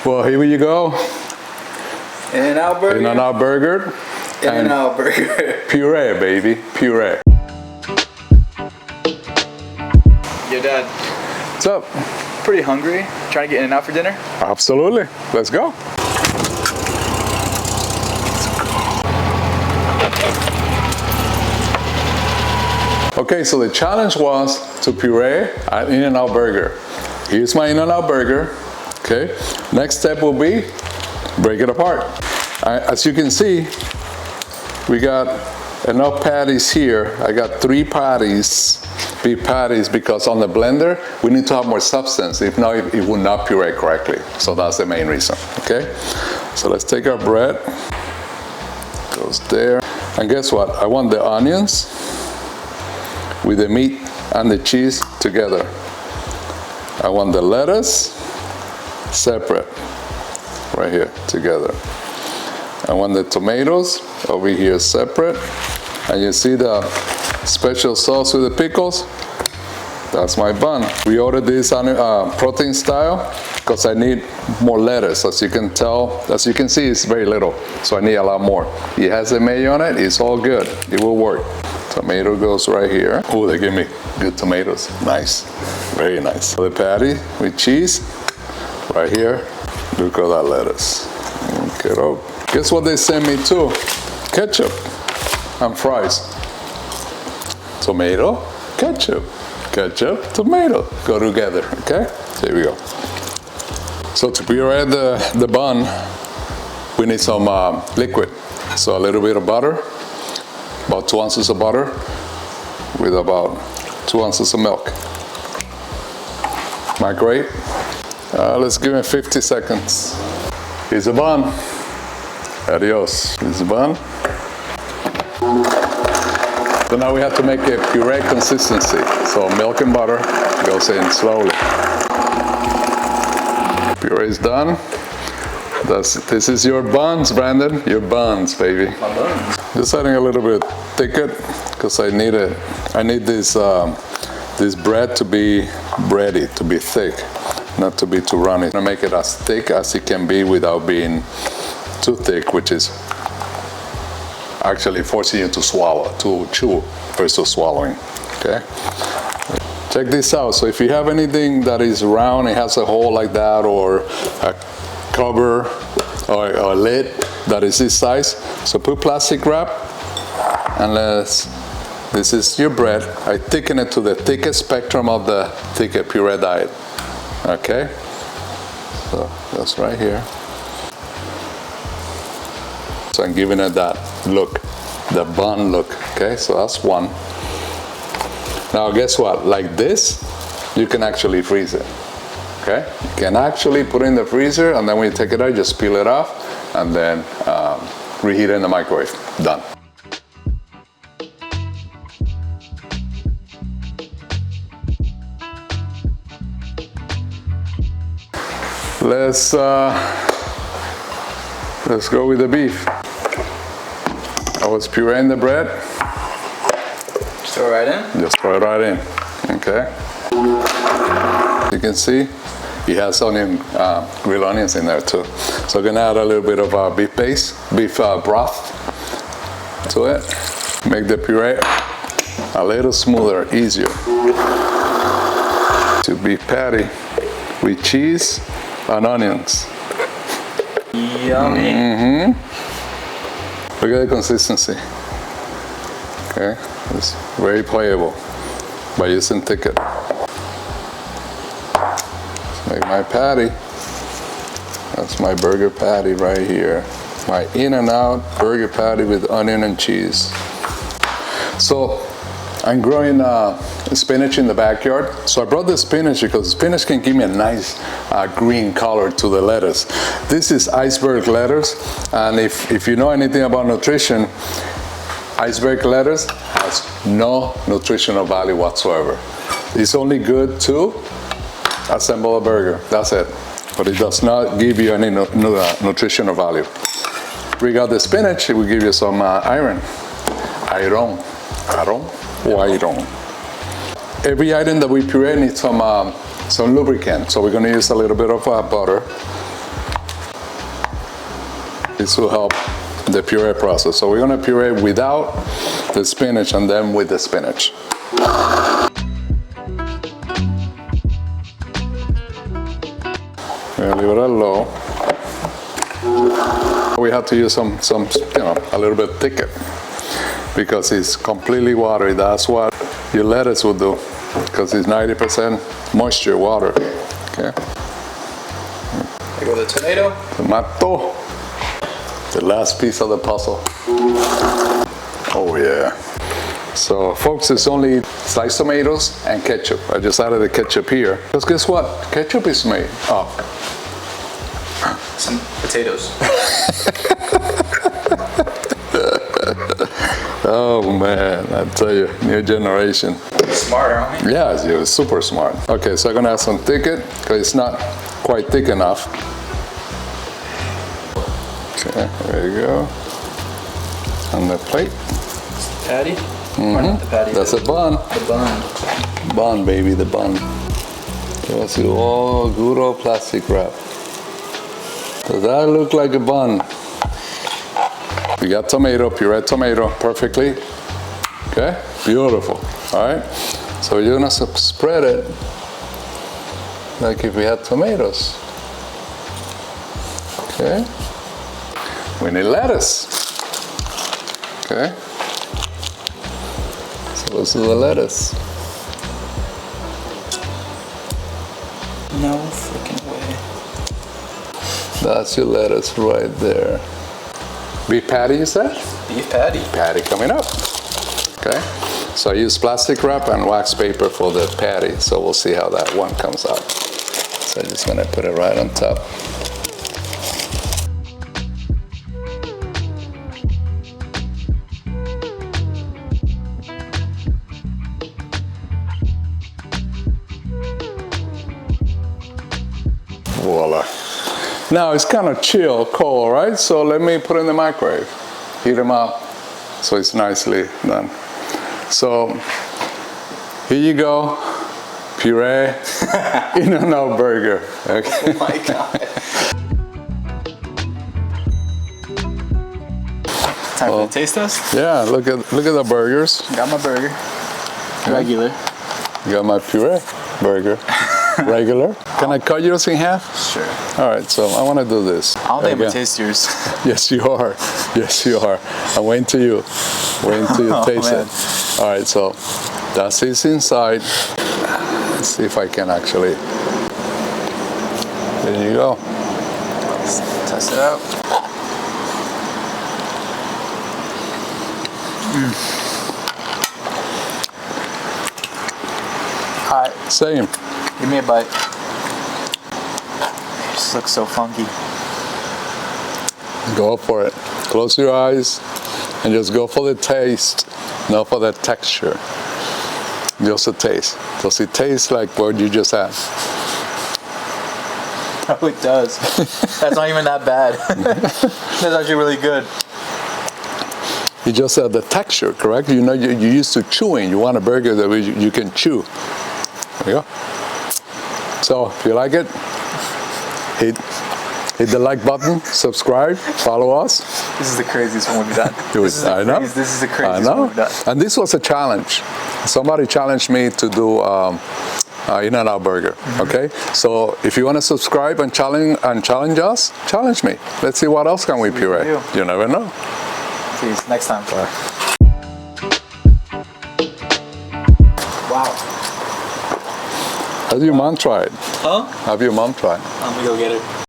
Well, here you go. In-N-Out burger. In-N-Out burger. In-N-Out burger. Purée, baby. Purée. Yo, Dad. What's up? Pretty hungry. Trying to get In-N-Out for dinner? Absolutely. Let's go. Okay, so the challenge was to puree an In-N-Out burger. Here's my In-N-Out burger. Okay, next step will be break it apart. As you can see, we got enough patties here. I got 3 patties, big patties, because on the blender we need to have more substance. If not, it will not puree correctly. So that's the main reason. Okay, so let's take our bread. Goes there, and guess what? I want the onions with the meat and the cheese together. I want the lettuce separate, right here, together. I want the tomatoes over here separate. And you see the special sauce with the pickles? That's my bun. We ordered this on protein style because I need more lettuce. As you can tell, as you can see, it's very little, so I need a lot more. It has a mayo on it, it's all good. It will work. Tomato goes right here. Oh, they give me good tomatoes. Nice, very nice. The patty with cheese, right here. Look at that lettuce. Get up. Guess what they sent me too? Ketchup and fries. Tomato, ketchup. Ketchup, tomato. Go together, okay? Here we go. So to puree the bun, we need some liquid. So a little bit of butter. About 2 ounces of butter with about 2 ounces of milk. Microwave. Let's give it 50 seconds. Here's the bun. Adios. Here's the bun. So now we have to make a puree consistency. So milk and butter goes in slowly. Puree is done. This is your buns, Brandon. Your buns, baby. My buns. Just adding a little bit thicker because I need this this bread to be bready, to be thick, not to be too runny. I'm gonna make it as thick as it can be without being too thick, which is actually forcing you to swallow, to chew versus swallowing. Okay. Check this out. So if you have anything that is round, it has a hole like that, or a cover or a lid that is this size, so put plastic wrap, and this is your bread. I thicken it to the thickest spectrum of the thicker puree diet. Okay, so that's right here. So I'm giving it that look, the bun look. Okay, so that's one. Now guess what? Like this, you can actually freeze it. Okay, you can actually put it in the freezer, and then when you take it out, just peel it off, and then reheat it in the microwave. Done. Let's go with the beef. I was pureeing the bread. Just throw it right in? Just throw it right in. Okay. You can see it has onion, grilled onions in there too. So I'm gonna add a little bit of beef paste, beef broth to it. Make the puree a little smoother, easier. To beef patty with cheese and onions. Yummy. Mm-hmm. Look at the consistency. Okay, it's very playable by using thicket. Make my patty. That's my burger patty right here. My In-N-Out burger patty with onion and cheese. So I'm growing spinach in the backyard. So I brought the spinach because spinach can give me a nice green color to the lettuce. This is iceberg lettuce, and if you know anything about nutrition, iceberg lettuce has no nutritional value whatsoever. It's only good to assemble a burger, that's it. But it does not give you any nutritional value. We got the spinach, it will give you some iron. Every item that we puree needs some lubricant. So we're gonna use a little bit of butter. This will help the puree process. So we're gonna puree without the spinach and then with the spinach. We're gonna leave it at low. We have to use some, a little bit thicker because it's completely watery. That's what your lettuce will do because it's 90% moisture, water. Okay. There go the tomato. Tomato. The last piece of the puzzle. Oh yeah. So folks, it's only sliced tomatoes and ketchup. I just added the ketchup here. Because guess what? Ketchup is made of some potatoes. Oh man, I tell you, new generation. Smart, aren't we? Yeah, you're super smart. Okay, so I'm gonna add some thicket because it's not quite thick enough. Okay, there you go. On the plate. Patty? Or not the patty. That's a bun. The bun. Bun, baby, the bun. Let's do all good old plastic wrap. Does that look like a bun? We got tomato, pureed tomato, perfectly. Okay, beautiful. All right, so you're gonna spread it like if we had tomatoes. Okay, we need lettuce. Okay, so let's do the lettuce. No freaking way. That's your lettuce right there. Beef patty, you said? Beef patty. Patty coming up. Okay, so I use plastic wrap and wax paper for the patty, so we'll see how that one comes out. So I'm just gonna put it right on top. Voila. Now it's kind of chill, cold, right? So let me put it in the microwave. Heat them up so it's nicely done. So here you go, puree In-N-Out burger. Okay. Oh my god. Time for the taste test? Yeah, look at the burgers. Got my burger. Regular. You got my puree burger. Regular. Can I cut yours in half? Sure. All right, so I want to do this. I don't think I'm Again. gonna taste yours. Yes, you are. Yes, you are. I'm waiting till you. Waiting till you taste man. it. All right, so that's it inside. Let's see if I can actually. There you go. Let's test it out. All right, Same. give me a bite. It just looks so funky. Go for it. Close your eyes and just go for the taste, not for the texture. Just the taste. Does it taste like what you just had? Oh, it does. That's not even that bad. That's actually really good. You just said the texture, correct? You know, you're used to chewing. You want a burger that you can chew. There you go. So, if you like it, hit the like button, subscribe, follow us. This is the craziest one we've done. I know. This is the craziest one we've done. And this was a challenge. Somebody challenged me to do In-N-Out burger. Okay. So if you want to subscribe and challenge us, challenge me. Let's see what else can we puree. You never know. See you next time. Bye. Wow. Have your mom tried? Huh? Have your mom tried? I'm gonna go get it.